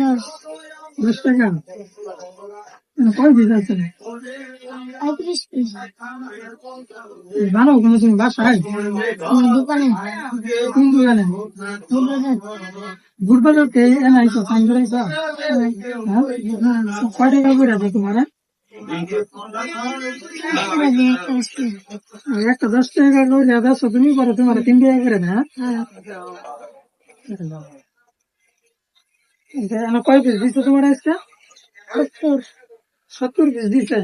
দশ 10 টাকা। কয় পিস আছে? 35 পিস। বানাও কোনো তুমি বাসায়? দোকানে কোন দোকানে? বুট বাজার কে এনাইছো ফাইন করাইছো? কয় টাকা করে আছে তোমার? একটা 10 টাকা লইলে 10 তুমি করো, তোমার 3 টাকা করে না? কয় পিস দিচ্ছে তোমার আজকে? 70 পিস দিচ্ছে।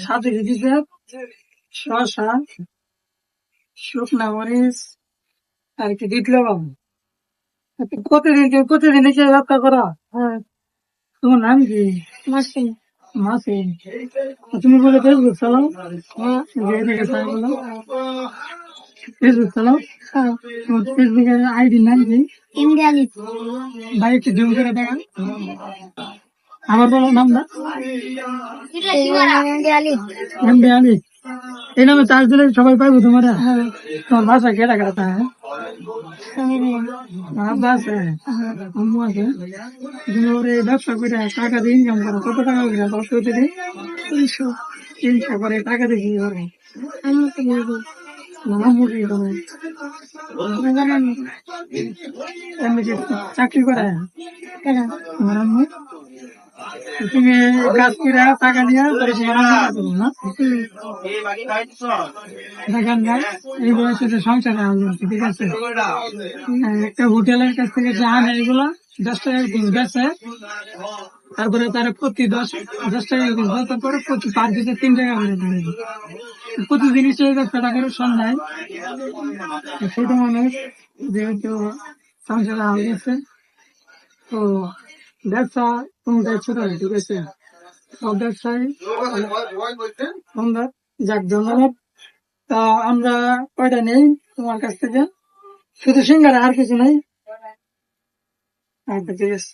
সাথে দিচ্ছে শসা, শুকনা মরিচ আর কি বিট লবণ। প্রতিদিন এসে যাত্রা করা? তোমার নাম কি? মাসে মাসি। তুমি বলে ফেসবুক চালাও? বলো ফেসবুক চালাও? তোমার ফেসবুকের আইডি নাম কি? এমডি আলী। ভাই একটু জুম করে দেখান। আমার বলো নামটা। এমডি আলী। এমডি আলী। এই নামে চার্জ দিলে সবাই পাইবো তোমার? তোমার বাসা কেটা কেটা? আব্বা আছে, আম্মু আছে। তুমি ওর এই ব্যবসা করে টাকা দিয়ে ইনকাম করো, কত টাকা করে দশ প্রতিদিন? 300। 300 করে টাকা দিয়ে কি করে? আম্মু তো বলবো আম্মু কি করে? এমনি কি চাকরি করে তোমার আম্মু? তুমি কাজ করে টাকা নিয়ে পরে তোমার আম্মু কাজ করো না? দেখেন না, এই বয়সে যে সংসারে আসবে, ঠিক আছে? একটা হোটেলের কাছ থেকে যে আনে এগুলা 10 টাকা পিস বেচে, তারপরে তারা প্রতি 10 টাকা পিস বেচার পরে প্রতি পার পিসে 3 টাকা করে ধরে। প্রতিদিন হিসেবে ব্যবসাটা করে সন্ধ্যায়। ছোট মানুষ যেহেতু সংসারে আল গেছে, তো ব্যবসা কোনটাই ছোট নেই, ঠিক আছে? সব ব্যবসায় সন্ধ্যা। যাক, ধন্যবাদ। তা আমরা কয়টা নেই তোমার কাছ থেকে? শুধু সিঙ্গারা, আর কিছু নাই? আচ্ছা, ঠিক আছে।